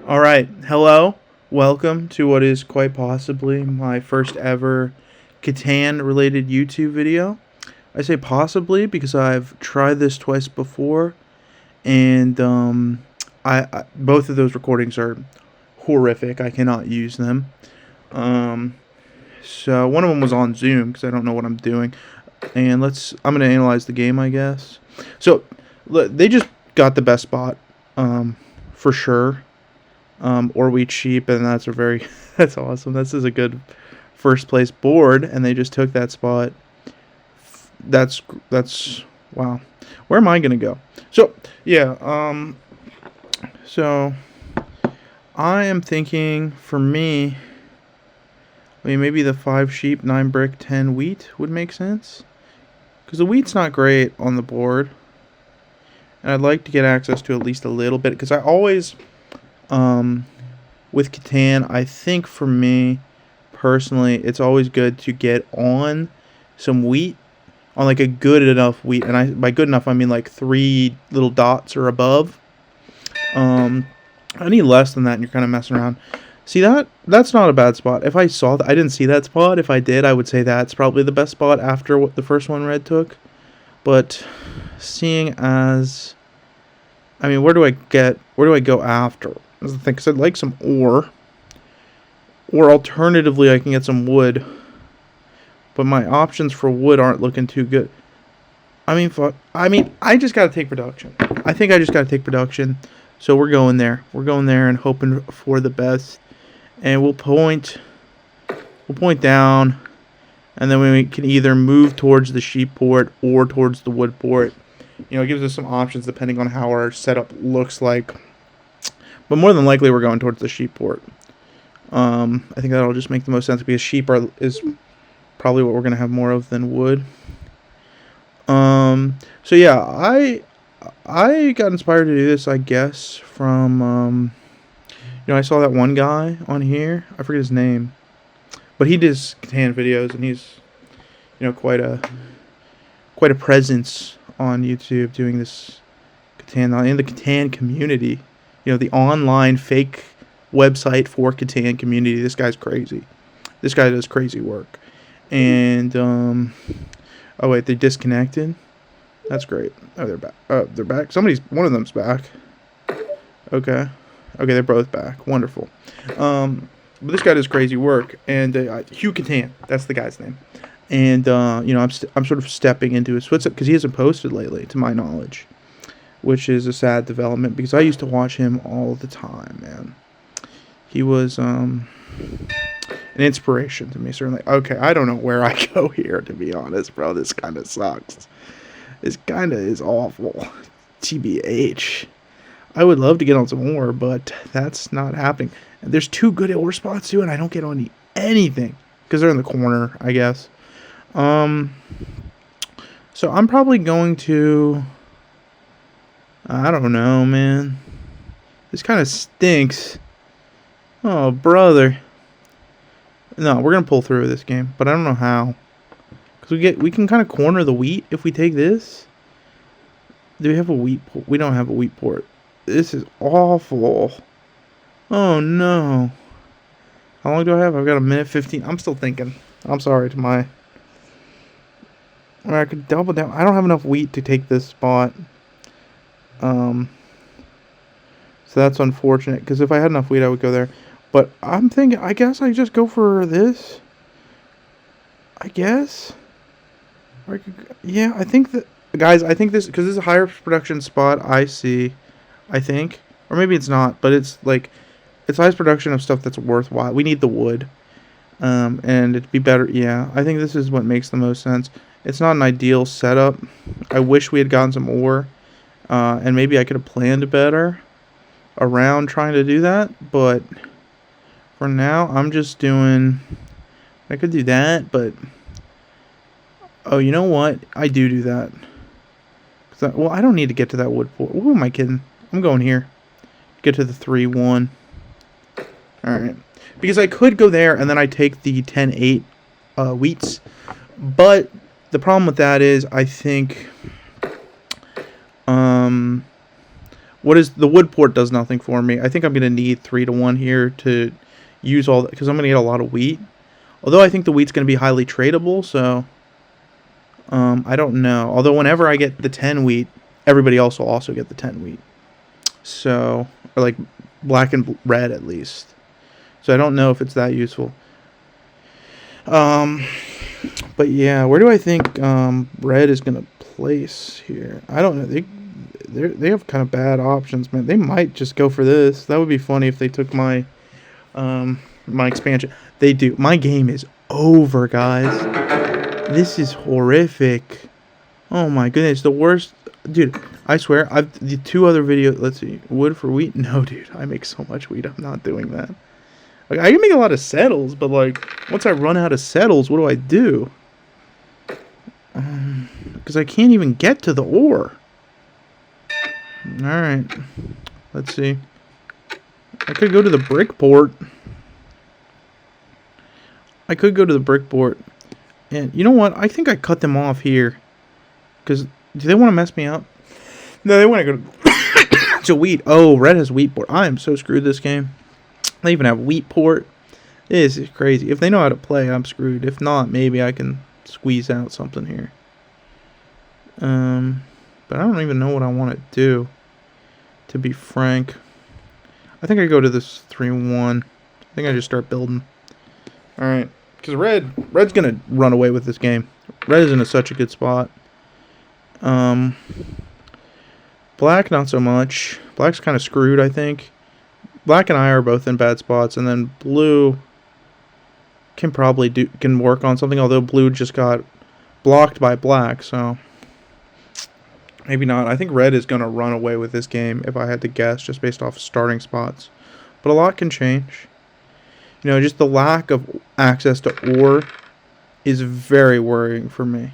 Alright, hello. Welcome to what is quite possibly my first ever Catan related YouTube video. I say possibly because I've tried this twice before, and both of those recordings are horrific. I cannot use them. So one of them was on Zoom because I don't know what I'm doing. And I'm going to analyze the game, I guess. So they just got the best spot, for sure. Or wheat sheep, and that's that's awesome. This is a good first place board, and they just took that spot. That's wow. Where am I gonna go? So yeah, so I am thinking for me, maybe the 5 sheep, 9 brick, 10 wheat would make sense, because the wheat's not great on the board, and I'd like to get access to at least a little bit, because I always with Catan, I think for me personally, it's always good to get on some wheat, on like a good enough wheat, and by good enough I mean like 3 little dots or above. Any less than that, and you're kind of messing around. See that's not a bad spot. If I saw that, I didn't see that spot. If I did, I would say that's probably the best spot after what the first one red took. But seeing as, I mean, where do I go after? That's the thing, because I'd like some ore. Or alternatively, I can get some wood. But my options for wood aren't looking too good. I mean, I just got to take production. I think I just got to take production. So we're going there. We're going there and hoping for the best. And we'll point down. And then we can either move towards the sheep port or towards the wood port. You know, it gives us some options depending on how our setup looks like. But more than likely, we're going towards the sheep port. I think that'll just make the most sense because sheep is probably what we're going to have more of than wood. So yeah, I got inspired to do this, I guess, from, I saw that one guy on here. I forget his name. But he does Catan videos, and he's, quite a presence on YouTube doing this Catan, in the Catan community. The online fake website for Catan community. This guy's crazy. This guy does crazy work. And, oh wait, they disconnected? That's great. Oh, they're back. They're back. One of them's back. Okay, they're both back. Wonderful. But this guy does crazy work. And, Hugh Catan, that's the guy's name. And, I'm sort of stepping into his footsteps because he hasn't posted lately, to my knowledge. Which is a sad development because I used to watch him all the time, man. He was an inspiration to me, certainly. Okay, I don't know where I go here, to be honest, bro. This kind of sucks. This kind of is awful. TBH. I would love to get on some ore, but that's not happening. And there's 2 good ore spots, too, and I don't get on anything because they're in the corner, I guess. So I'm probably going to... I don't know, man. This kind of stinks. Oh, brother. No, we're going to pull through this game, but I don't know how. Because we can kind of corner the wheat if we take this. Do we have a wheat port? We don't have a wheat port. This is awful. Oh, no. How long do I have? I've got 1:15. I'm still thinking. I'm sorry to my... I could double down. I don't have enough wheat to take this spot. So that's unfortunate, because if I had enough wheat, I would go there. But I'm thinking, I guess I just go for this. I guess. Yeah, I think that, guys, I think this, because this is a higher production spot, I think. Or maybe it's not, but it's like, it's highest production of stuff that's worthwhile. We need the wood. And it'd be better, yeah. I think this is what makes the most sense. It's not an ideal setup. I wish we had gotten some ore. And maybe I could have planned better around trying to do that, but for now, I'm just doing... I could do that, but... Oh, you know what? I do that. Well, I don't need to get to that wood port. Who am I kidding? I'm going here. Get to the 3-1. Alright. Because I could go there, and then I take the 10-8 wheats. But the problem with that is, I think... What is the wood port does nothing for me. I think I'm gonna need 3-to-1 here to use all that because I'm gonna get a lot of wheat. Although I think the wheat's gonna be highly tradable, so I don't know. Although whenever I get the 10 wheat, everybody else will also get the 10 wheat. So, or like black and red at least. So I don't know if it's that useful. But yeah, where do I think red is gonna place here? I don't know. They have kind of bad options, man. They might just go for this. That would be funny if they took my my expansion. They do. My game is over, guys. This is horrific. Oh my goodness, the worst, dude. I swear, the 2 other videos. Let's see, wood for wheat. No, dude, I make so much wheat. I'm not doing that. Like, I can make a lot of settles, but like once I run out of settles, what do I do? Because I can't even get to the ore. All right, let's see. I could go to the brick port. And you know what? I think I cut them off here. Because do they want to mess me up? No, they want to go to wheat. Oh, red has wheat port. I am so screwed this game. They even have wheat port. This is crazy. If they know how to play, I'm screwed. If not, maybe I can squeeze out something here. But I don't even know what I want to do, to be frank. I think I go to this 3-1. I think I just start building. Alright. Because red's going to run away with this game. Red is in such a good spot. Black, not so much. Black's kind of screwed, I think. Black and I are both in bad spots. And then blue can probably can work on something. Although blue just got blocked by black. So maybe not. I think red is going to run away with this game, if I had to guess, just based off starting spots. But a lot can change. You know, just the lack of access to ore is very worrying for me.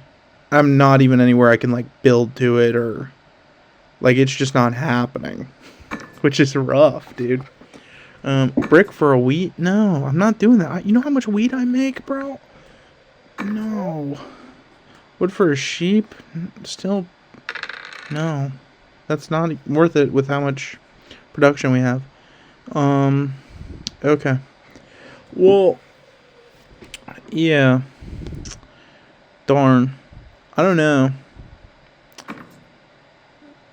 I'm not even anywhere I can, like, build to it, or, like, it's just not happening. Which is rough, dude. Brick for a wheat? No, I'm not doing that. You know how much wheat I make, bro? No. Wood for a sheep? Still, no. That's not worth it with how much production we have. Okay. Well, yeah. Darn. I don't know.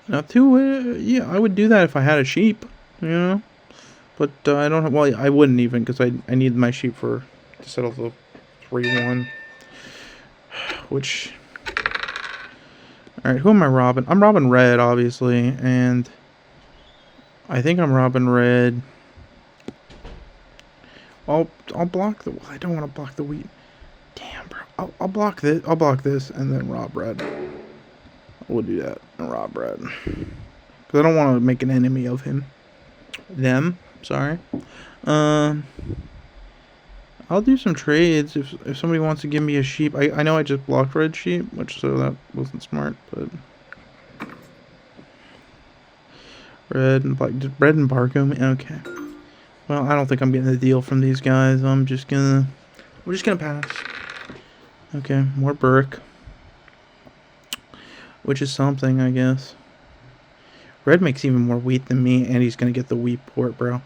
Not too, yeah, I would do that if I had a sheep, you know? But I don't have, well, I wouldn't even, because I need my sheep to settle the 3-1. Which, alright, who am I robbing? I'm robbing red, obviously, and I think I'm robbing red. I'll block the, I don't want to block the wheat. Damn, bro. I'll block this, and then rob red. We'll do that and rob red. Because I don't want to make an enemy of him. Them, sorry. I'll do some trades if somebody wants to give me a sheep. I know I just blocked red sheep, so that wasn't smart, but red and black, just red embargo me. Okay. Well, I don't think I'm getting a deal from these guys. We're just gonna pass. Okay, more brick, which is something, I guess. Red makes even more wheat than me, and he's gonna get the wheat port, bro.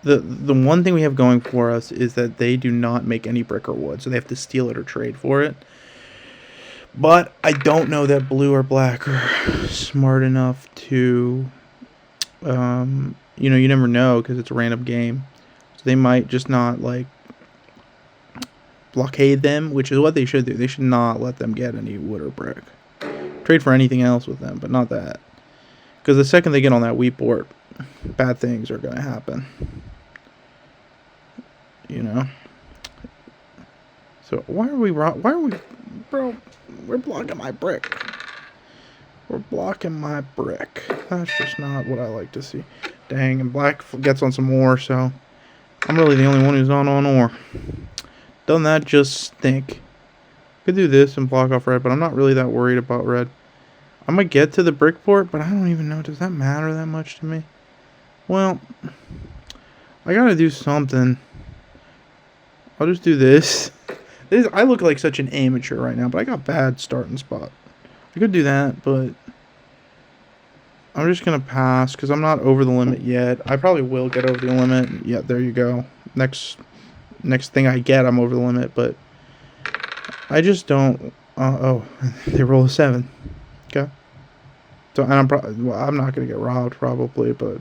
The one thing we have going for us is that they do not make any brick or wood, so they have to steal it or trade for it. But I don't know that blue or black are smart enough to, you know, you never know because it's a random game. So they might just not, like, blockade them, which is what they should do. They should not let them get any wood or brick. Trade for anything else with them, but not that. Because the second they get on that wheat port, bad things are going to happen. You know? So why are we, bro, we're blocking my brick. We're blocking my brick. That's just not what I like to see. Dang, and black gets on some ore, so I'm really the only one who's on ore. Doesn't that just stink? Could do this and block off red, but I'm not really that worried about red. I might get to the brick port, but I don't even know. Does that matter that much to me? Well, I gotta do something. I'll just do this. I look like such an amateur right now, but I got bad starting spot. I could do that, but I'm just gonna pass because I'm not over the limit yet. I probably will get over the limit. Yeah, there you go. Next thing I get, I'm over the limit, but I just don't. Oh, they roll a 7. Okay. So, and I'm not gonna get robbed probably, but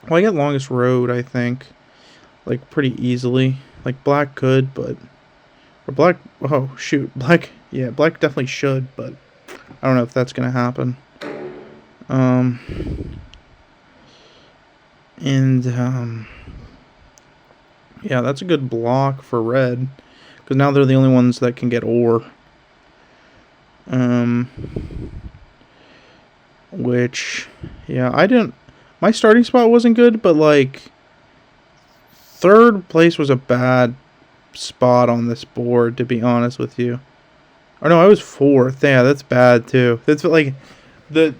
well, I get longest road. I think, like pretty easily. Like black could, but or black. Oh shoot, black. Yeah, black definitely should, but I don't know if that's gonna happen. Yeah, that's a good block for red, because now they're the only ones that can get ore. Which, yeah, I didn't. My starting spot wasn't good, but like, third place was a bad spot on this board, to be honest with you. Or no, I was fourth. Yeah, that's bad too. That's like the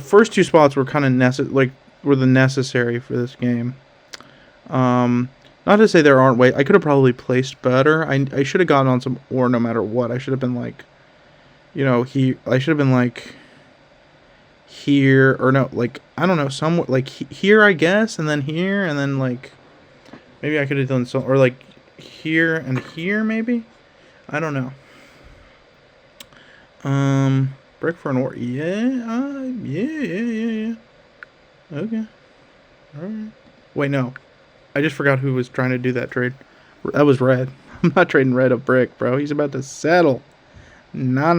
first 2 spots were kind of were the necessary for this game. Not to say there aren't ways. I could have probably placed better. I should have gotten on some ore no matter what. I should have been like, you know, I should have been like here, or no, like I don't know, somewhere like here I guess, and then here, and then like maybe I could have done some, or like here and here maybe. I don't know. Brick for an ore. Yeah. Yeah. Okay. All right. Wait, no. I just forgot who was trying to do that trade. That was red. I'm not trading red a brick, bro. He's about to settle. Nah.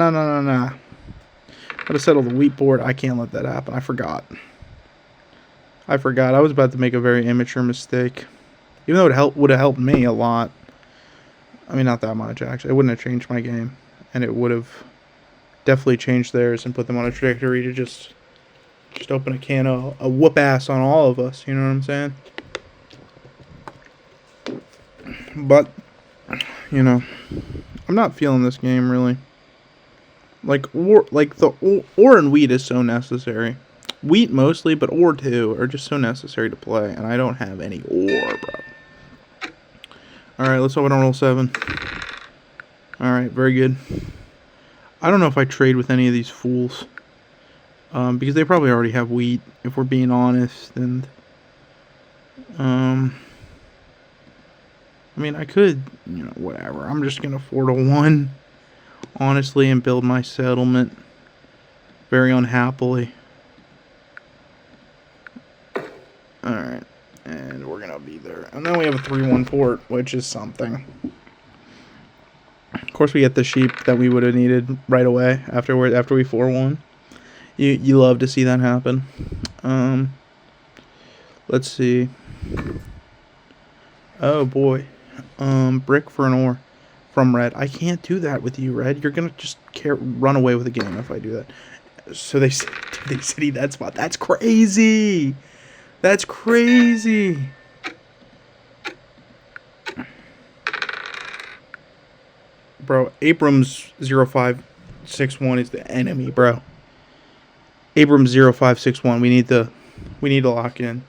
Gotta settle the wheat board. I can't let that happen. I forgot. I was about to make a very immature mistake. Even though it would have helped me a lot. I mean, not that much, actually. It wouldn't have changed my game. And it would have definitely changed theirs and put them on a trajectory to just open a can of a whoop ass on all of us. You know what I'm saying? But, you know, I'm not feeling this game, really. Like, the ore and wheat is so necessary. Wheat mostly, but ore too, are just so necessary to play. And I don't have any ore, bro. Alright, let's hope I don't roll 7. Alright, very good. I don't know if I trade with any of these fools. Because they probably already have wheat, if we're being honest. And, I mean, I could, you know, whatever. I'm just going to 4-1, honestly, and build my settlement very unhappily. Alright, and we're going to be there. And then we have a 3-1 port, which is something. Of course, we get the sheep that we would have needed right away after we 4-1. You love to see that happen. Let's see. Oh, boy. Brick for an ore from red. I can't do that with you, red. You're gonna just run away with the game if I do that. So they city that spot. That's crazy. That's crazy. Bro, Abrams 0561 is the enemy, bro. Abrams 0561. We need to lock in.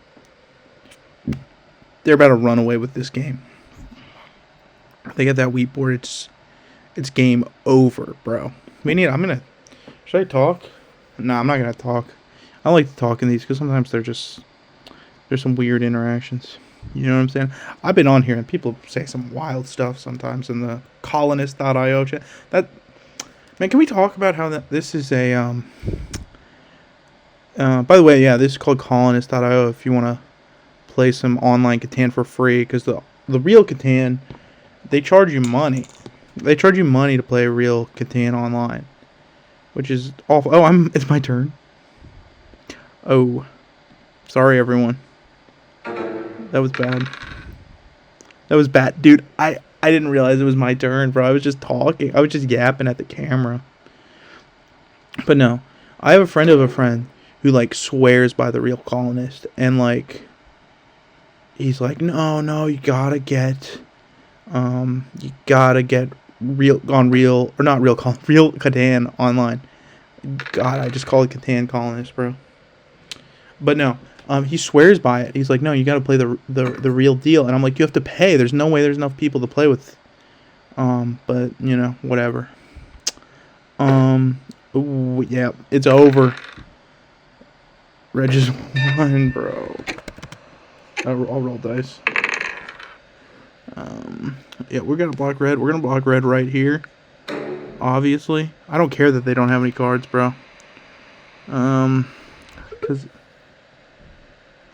They're about to run away with this game. They get that wheat board, it's game over, bro. Should I talk? No, I'm not gonna talk. I like to talk in these because sometimes there's some weird interactions. You know what I'm saying? I've been on here and people say some wild stuff sometimes in the colonist.io chat. Man, can we talk about how this is a by the way, yeah, this is called colonist.io if you want to play some online Catan for free, because the real Catan, they charge you money. They charge you money to play real Catan online, which is awful. Oh, it's my turn. Oh, sorry everyone. That was bad. That was bad, dude. I didn't realize it was my turn, bro. I was just talking. I was just yapping at the camera. But no, I have a friend of a friend who like swears by the real colonist, and like he's like, no, you gotta get real Catan online. God, I just call it Catan colonist, bro. But no, he swears by it. He's like, no, you gotta play the real deal, and I'm like, you have to pay. There's no way there's enough people to play with. But you know, whatever. Ooh, yeah, it's over. Red just won, bro. I'll roll dice. Yeah, we're gonna block red. We're gonna block red right here. Obviously, I don't care that they don't have any cards, bro. Cause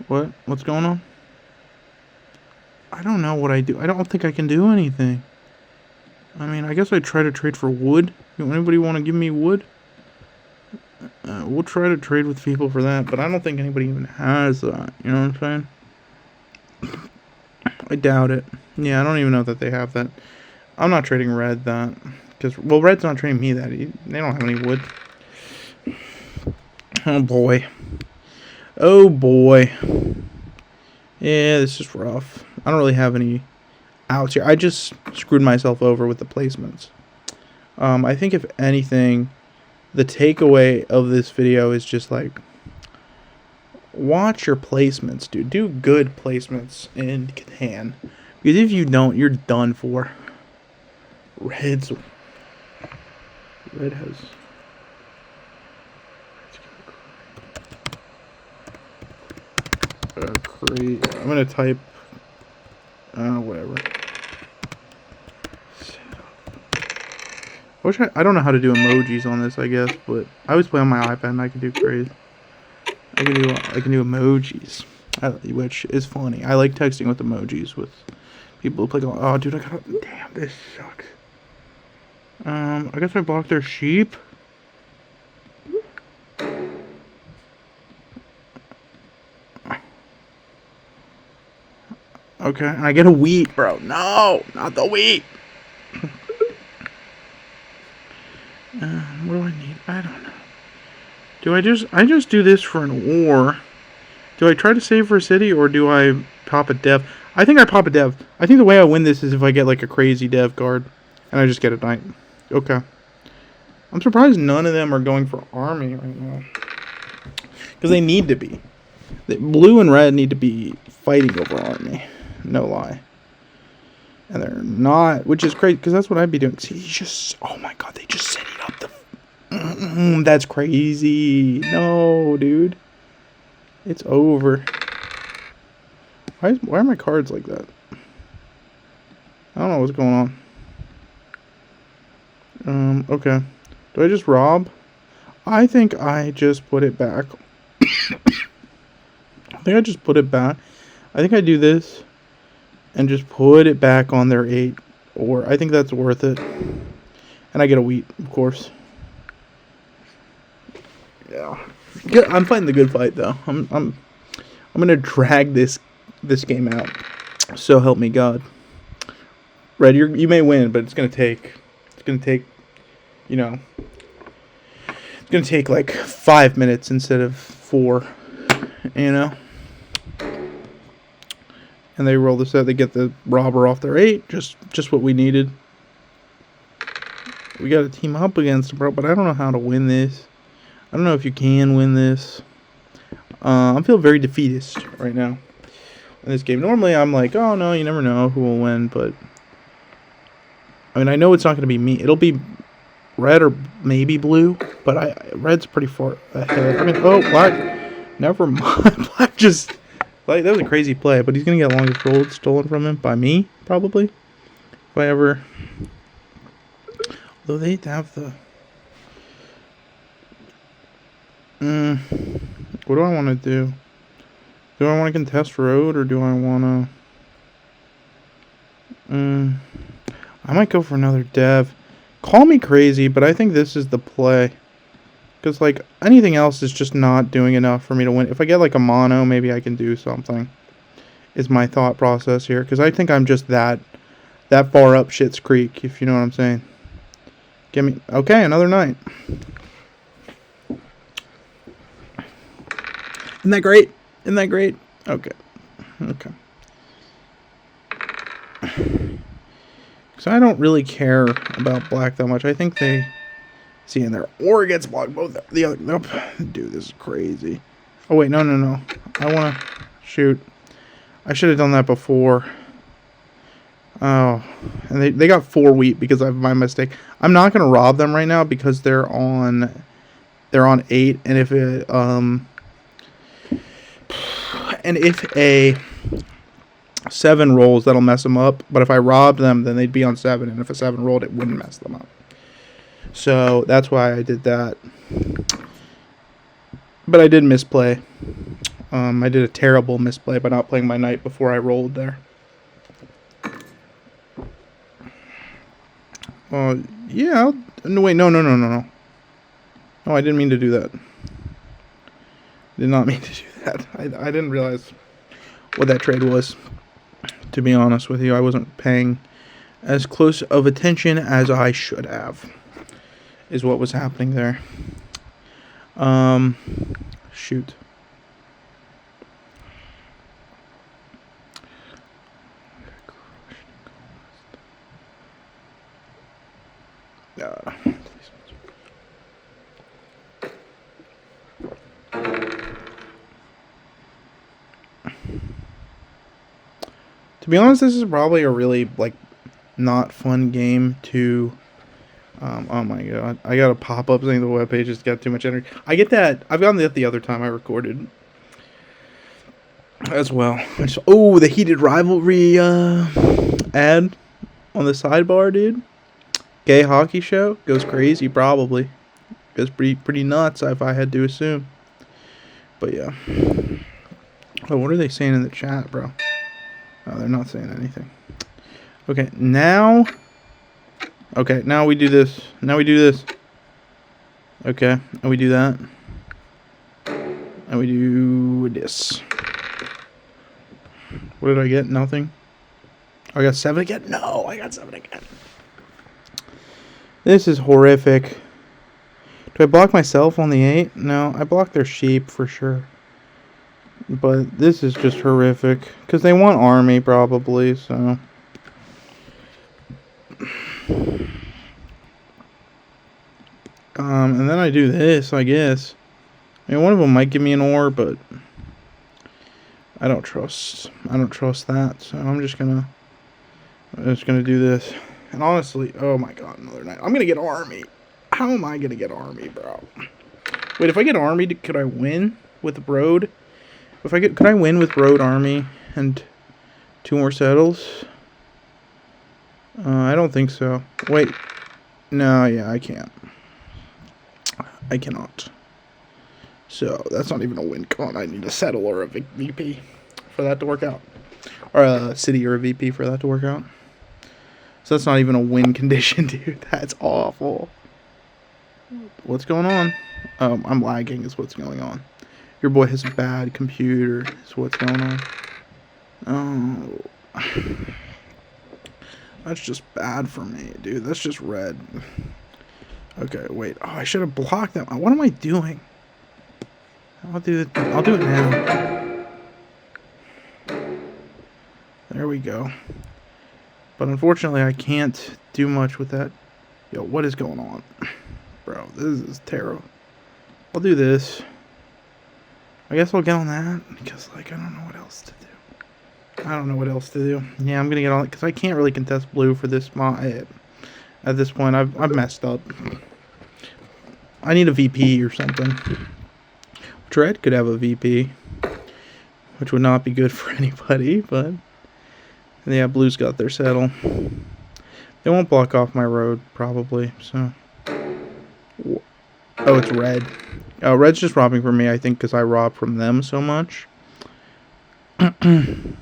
what's going on? I don't know what I do. I don't think I can do anything. I mean, I guess I'd try to trade for wood. Anybody want to give me wood? We'll try to trade with people for that, but I don't think anybody even has that. You know what I'm saying? I doubt it. Yeah, I don't even know that they have that. I'm not trading red that. Because, well, red's not trading me that. They don't have any wood. Oh, boy. Oh, boy. Yeah, this is rough. I don't really have any outs here. I just screwed myself over with the placements. I think, if anything, the takeaway of this video is just, like, watch your placements, dude. Do good placements in Catan. Because if you don't, you're done for. Red has... Great. I'm gonna type... whatever. I don't know how to do emojis on this, I guess, but I always play on my iPad and I can do crazy. I can do emojis, which is funny. I like texting with emojis with people who play. Oh, dude, I gotta. Damn, this sucks. I guess I blocked their sheep. Okay, and I get a wheat, bro. No, not the wheat. What do I need? I don't know. Do I just do this for an ore? Do I try to save for a city, or do I pop a dev? I think I pop a dev. I think the way I win this is if I get like a crazy dev card, and I just get a knight. Okay. I'm surprised none of them are going for army right now. Because they need to be. Blue and red need to be fighting over army. No lie. And they're not, which is crazy, because that's what I'd be doing. See, oh my god, they just set it up the... that's crazy. No, dude. It's over. Why are my cards like that? I don't know what's going on. Okay. Do I just rob? I think I just put it back. I think I just put it back. I think I do this and just put it back on their 8. Or I think that's worth it. And I get a wheat, of course. Yeah. I'm fighting the good fight though. I'm gonna drag this game out. So help me God. Red, you may win, but it's gonna take, you know, it's gonna take like 5 minutes instead of 4, you know. And they roll this out. They get the robber off their 8. Just what we needed. We got to team up against them, bro. But I don't know how to win this. I don't know if you can win this. I'm feeling very defeatist right now in this game. Normally, I'm like, oh, no, you never know who will win. But, I mean, I know it's not going to be me. It'll be red or maybe blue. But red's pretty far ahead. I mean, oh, black. Never mind. Black just... Like, that was a crazy play, but he's going to get longest gold stolen from him by me, probably. If I ever... Though they have the... What do I want to do? Do I want to contest road, or do I want to... I might go for another dev. Call me crazy, but I think this is the play. Because, like, anything else is just not doing enough for me to win. If I get, like, a mono, maybe I can do something. Is my thought process here. Because I think I'm just that far up Schitt's Creek, if you know what I'm saying. Give me... Okay, another night. Isn't that great? Isn't that great? Okay. Okay. Because I don't really care about black that much. I think they... See, in there. Or it gets blocked both. The other. Nope. Dude, this is crazy. Oh, wait. No. I want to shoot. I should have done that before. Oh. And they got 4 wheat because of my mistake. I'm not going to rob them right now because they're on 8. And if it, And if a 7 rolls, that'll mess them up. But if I robbed them, then they'd be on 7. And if a 7 rolled, it wouldn't mess them up. So that's why I did that. But I did misplay. I did a terrible misplay by not playing my knight before I rolled there. Yeah. No, wait, no. No, I didn't mean to do that. Did not mean to do that. I didn't realize what that trade was. To be honest with you, I wasn't paying as close of attention as I should have. Is what was happening there. Shoot. To be honest, this is probably a really, like, not fun game to... oh my god. I got a pop-up saying the webpage has got too much energy. I get that. I've gotten that the other time I recorded. As well. Oh, the heated rivalry ad on the sidebar, dude. Gay hockey show. Goes crazy, probably. Goes pretty nuts, if I had to assume. But yeah. Oh, what are they saying in the chat, bro? Oh, they're not saying anything. Okay, now... Okay, now we do this. Now we do this. Okay, and we do that. And we do this. What did I get? Nothing? Oh, I got 7 again? No, I got 7 again. This is horrific. Do I block myself on the 8? No, I blocked their sheep for sure. But this is just horrific. Because they want army, probably, so... and then I do this, I guess. I mean, one of them might give me an ore, but... I don't trust that, so I'm just gonna do this. And honestly, oh my god, another night. I'm gonna get army. How am I gonna get army, bro? Wait, if I get army, could I win with road? Could I win with road, army, and 2 more settles? I don't think so. Wait. No, yeah, I can't. I cannot. So, that's not even a win. Come on, I need a settle or a VP for that to work out. Or a city or a VP for that to work out. So that's not even a win condition, dude. That's awful. What's going on? I'm lagging is what's going on. Your boy has a bad computer is what's going on. Oh. That's just bad for me, dude. That's just red. Okay, wait. Oh, I should have blocked that. What am I doing? I'll do it now. There we go. But unfortunately, I can't do much with that. Yo, what is going on? Bro, this is terrible. I'll do this. I guess I'll get on that. Because, like, I don't know what else to do. Yeah, I'm going to get on it. Because I can't really contest blue for this mod. At this point, I've messed up. I need a VP or something. Red could have a VP, which would not be good for anybody, but yeah, blue's got their settle. They won't block off my road, probably, so. Oh, it's red. Oh, red's just robbing from me, I think, because I robbed from them so much. If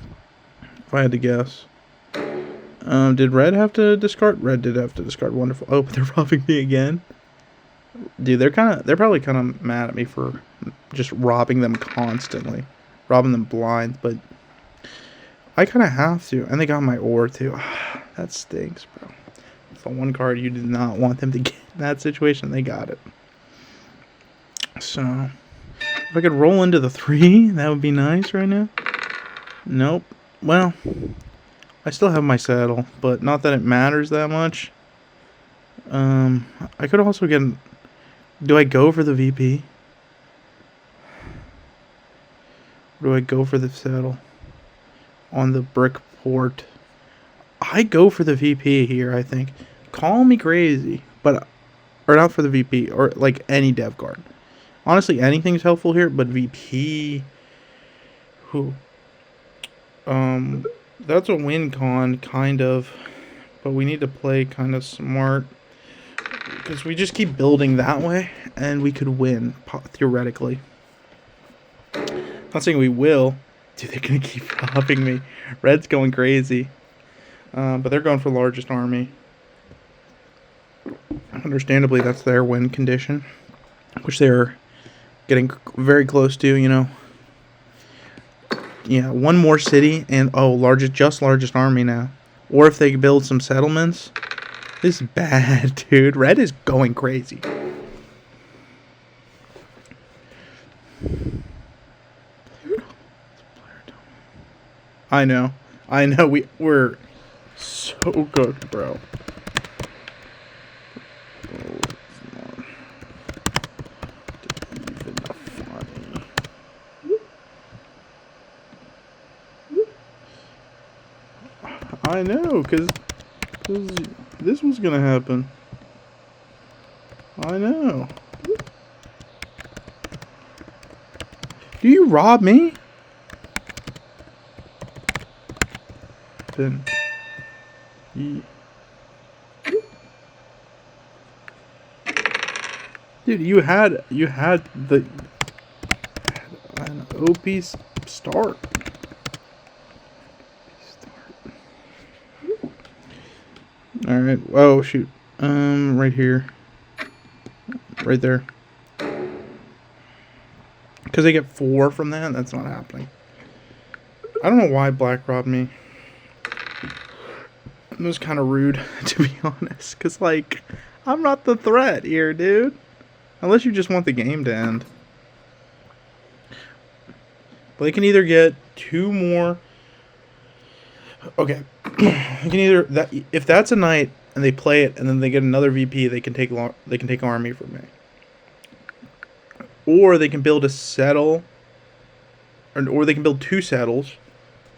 I had to guess. Did red have to discard? Red did have to discard. Wonderful. Oh, but they're robbing me again. Dude, they're probably kind of mad at me for just robbing them constantly. Robbing them blind, but I kind of have to. And they got my ore, too. That stinks, bro. It's the one card you did not want them to get in that situation. They got it. So, if I could roll into the 3, that would be nice right now. Nope. Well, I still have my saddle, but not that it matters that much. I could also get... Do I go for the VP? Or do I go for the saddle? On the brick port. I go for the VP here, I think. Call me crazy, but... Or not for the VP, or like any dev card. Honestly, anything's helpful here, but VP... Whew. That's a win con, kind of. But we need to play kind of smart. Because we just keep building that way, and we could win, theoretically. Not saying we will. Dude, they're going to keep robbing me. Red's going crazy. But they're going for largest army. Understandably, that's their win condition. Which they're getting very close to, you know. Yeah, one more city, and largest army now. Or if they build some settlements. This is bad, dude. Red is going crazy. I know. We're so good, bro. I know, because this was gonna happen. I know. Do you rob me? Then. Dude, you had an OP start. Alright, oh shoot. Right here. Right there. Because they get 4 from that? That's not happening. I don't know why Black robbed me. It was kind of rude, to be honest. Because, like, I'm not the threat here, dude. Unless you just want the game to end. But they can either get 2 more... Okay. You can either... if that's a knight, and they play it, and then they get another VP, they can take army from me. Or they can build a settle... Or they can build 2 settles.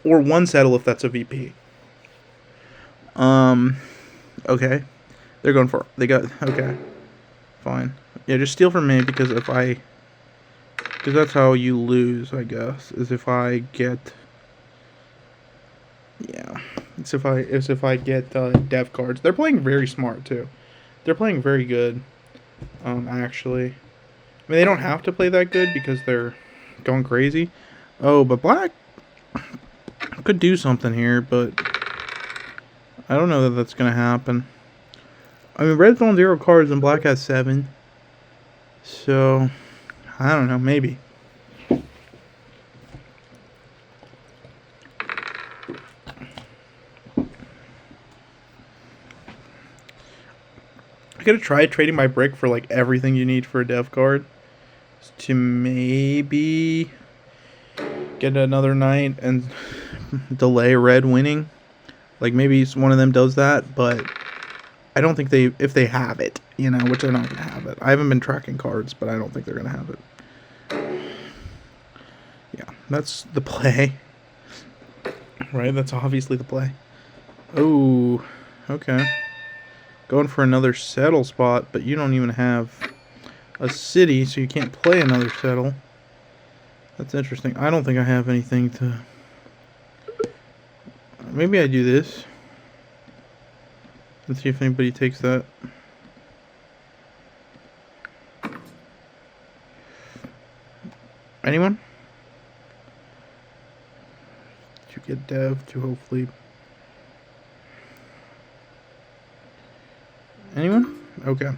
Or 1 settle if that's a VP. Okay. They're going for... Okay. Fine. Yeah, just steal from me, because because that's how you lose, I guess, is if I get... Yeah. It's if I get, dev cards. They're playing very smart, too. They're playing very good, actually. I mean, they don't have to play that good, because they're going crazy. Oh, but Black could do something here, but... I don't know that that's going to happen. I mean, Red's on 0 cards and Black has 7. So, I don't know, maybe. I could have tried trading my brick for, like, everything you need for a dev card. To maybe get another knight and delay Red winning. Like, maybe one of them does that, but I don't think if they have it, you know, which they're not going to have it. I haven't been tracking cards, but I don't think they're going to have it. Yeah, that's the play. Right, that's obviously the play. Oh, okay. Going for another settle spot, but you don't even have a city, so you can't play another settle. That's interesting. I don't think I have anything to... Maybe I do this. Let's see if anybody takes that. Anyone? To get dev to hopefully... Anyone? Okay.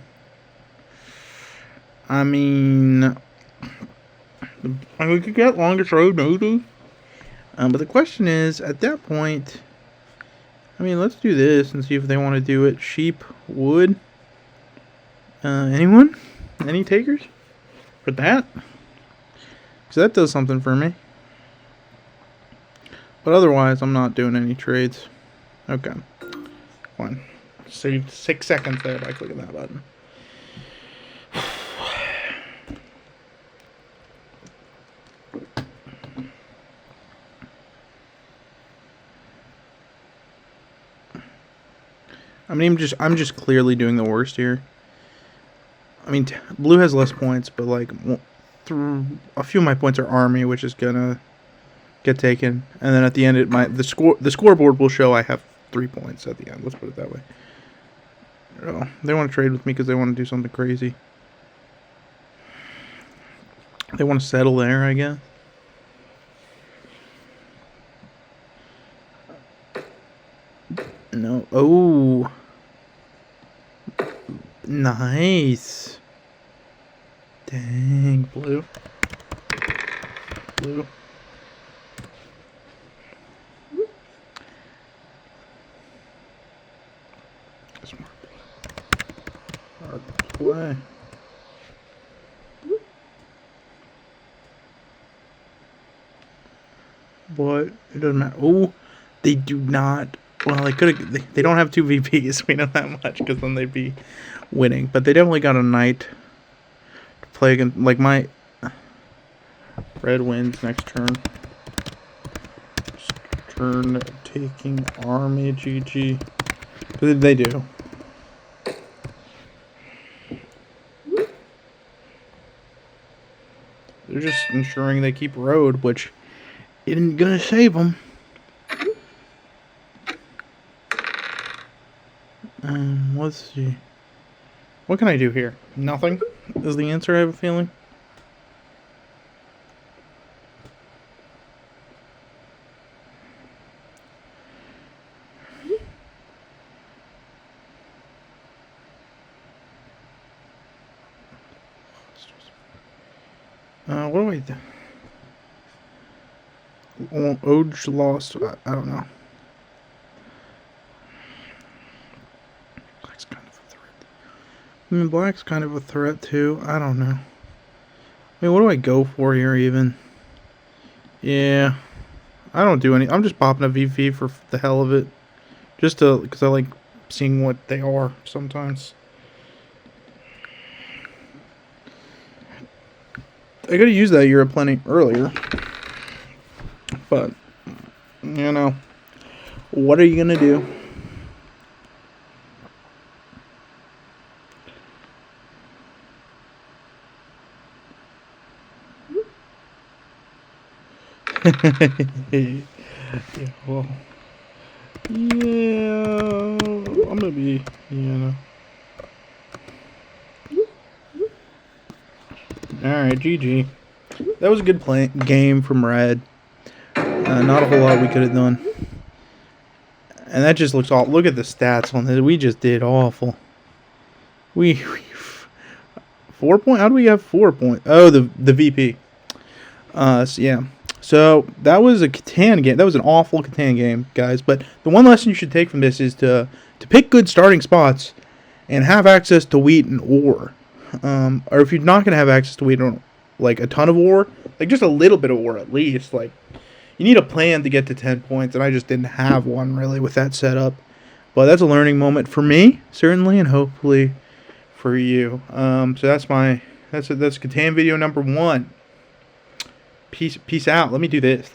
I mean... we could get longest road, maybe. But the question is, at that point... I mean, let's do this and see if they want to do it. Sheep, wood. Anyone? Any takers? For that? Because that does something for me. But otherwise, I'm not doing any trades. Okay. Fine. Saved 6 seconds there by clicking that button. I mean, I'm just clearly doing the worst here. I mean, blue has less points, but like, a few of my points are army, which is gonna get taken, and then at the end, the scoreboard will show I have 3 points at the end. Let's put it that way. Oh, they want to trade with me because they want to do something crazy. They want to settle there, I guess. No. Oh. Nice. Dang, blue. Blue. Smart play. Hard play. But it doesn't matter. Oh, they do not. Well, they could have. They don't have 2 VPs. We know that much because then they'd be winning. But they definitely got a knight to play against. Like my red wins next turn. Turn taking army. GG. But they do. They're just ensuring they keep road, which isn't gonna save them. Let's see. What can I do here? Nothing is the answer, I have a feeling. What do I do? Oj lost. I don't know. Black's kind of a threat. I mean, black's kind of a threat too. I don't know. I mean, what do I go for here even? Yeah. I don't do any. I'm just popping a VP for the hell of it. Just to, because I like seeing what they are sometimes. I could have used that Euro plenty earlier. But, you know, what are you going to do? Yeah, well, yeah, I'm going to be, you know. Alright, GG. That was a good game from Red. Not a whole lot we could have done. And that just looks awful. Look at the stats on this. We just did awful. We 4 points? How do we have 4 points? Oh, the VP. So yeah. So that was a Catan game. That was an awful Catan game, guys. But the one lesson you should take from this is to pick good starting spots and have access to wheat and ore. Or if you're not going to have access to wheat or like a ton of ore, like just a little bit of ore at least, like you need a plan to get to 10 points, and I just didn't have one really with that setup. But that's a learning moment for me, certainly, and hopefully for you. So that's Catan video number 1. Peace out. Let me do this.